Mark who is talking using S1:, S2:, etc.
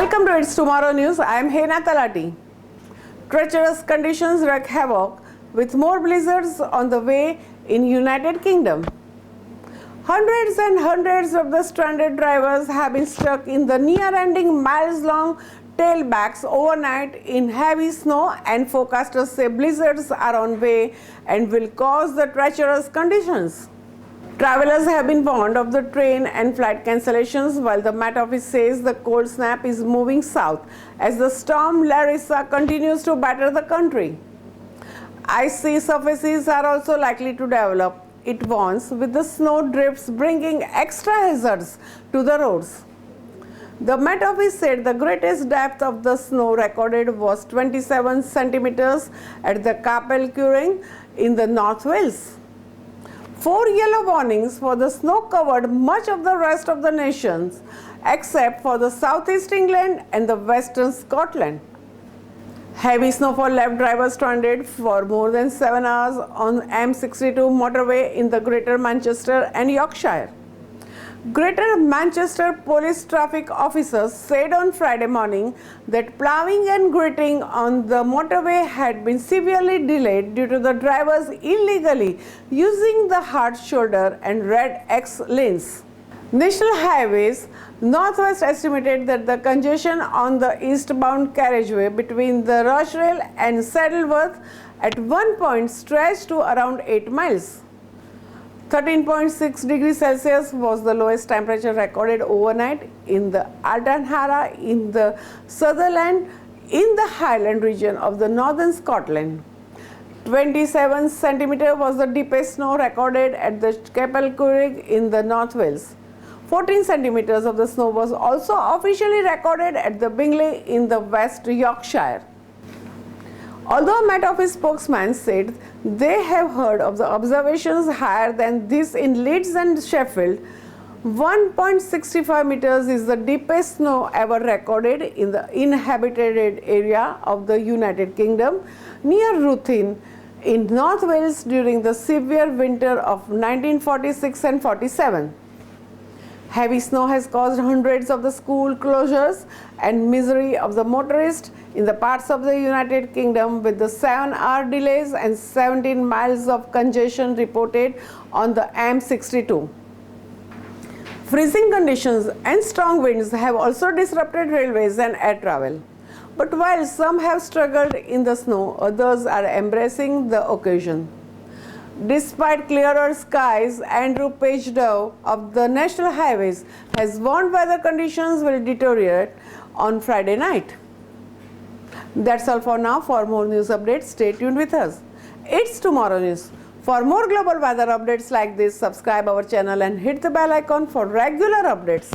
S1: Welcome to It's Tomorrow News. I am Hena Talati. Treacherous conditions wreak havoc with more blizzards on the way in United Kingdom. Hundreds and hundreds of the stranded drivers have been stuck in the near-ending miles-long tailbacks overnight in heavy snow, and forecasters say blizzards are on way and will cause the treacherous conditions. Travelers have been warned of the train and flight cancellations, while the Met Office says the cold snap is moving south as the Storm Larisa continues to batter the country. Icy surfaces are also likely to develop, it warns, with the snow drifts bringing extra hazards to the roads. The Met Office said the greatest depth of the snow recorded was 27 centimeters at the Capel Curig in the North Wales. 4 yellow warnings for the snow covered much of the rest of the nation, except for the southeast England and the western Scotland. Heavy snowfall left drivers stranded for more than 7 hours on M62 motorway in the Greater Manchester and Yorkshire. Greater Manchester police traffic officers said on Friday morning that ploughing and gritting on the motorway had been severely delayed due to the drivers illegally using the hard shoulder and red X lanes. National Highways Northwest estimated that the congestion on the eastbound carriageway between the Rochdale and Saddleworth at one point stretched to around 8 miles. 13.6 degrees Celsius was the lowest temperature recorded overnight in the Altanhara in the Sutherland in the Highland region of the northern Scotland. 27 centimeters was the deepest snow recorded at the Capel Curig in the North Wales. 14 centimeters of the snow was also officially recorded at the Bingley in the West Yorkshire. Although Met Office spokesman said they have heard of the observations higher than this in Leeds and Sheffield, 1.65 meters is the deepest snow ever recorded in the inhabited area of the United Kingdom near Ruthin in North Wales during the severe winter of 1946 and 47. Heavy snow has caused hundreds of the school closures and misery of the motorists in the parts of the United Kingdom, with the 7-hour delays and 17 miles of congestion reported on the M62. Freezing conditions and strong winds have also disrupted railways and air travel. But while some have struggled in the snow, others are embracing the occasion. Despite clearer skies, Andrew Page-Dow of the National Highways has warned weather conditions will deteriorate on Friday night. That's all for now. For more news updates, stay tuned with us. It's Tomorrow News. For more global weather updates like this, subscribe our channel and hit the bell icon for regular updates.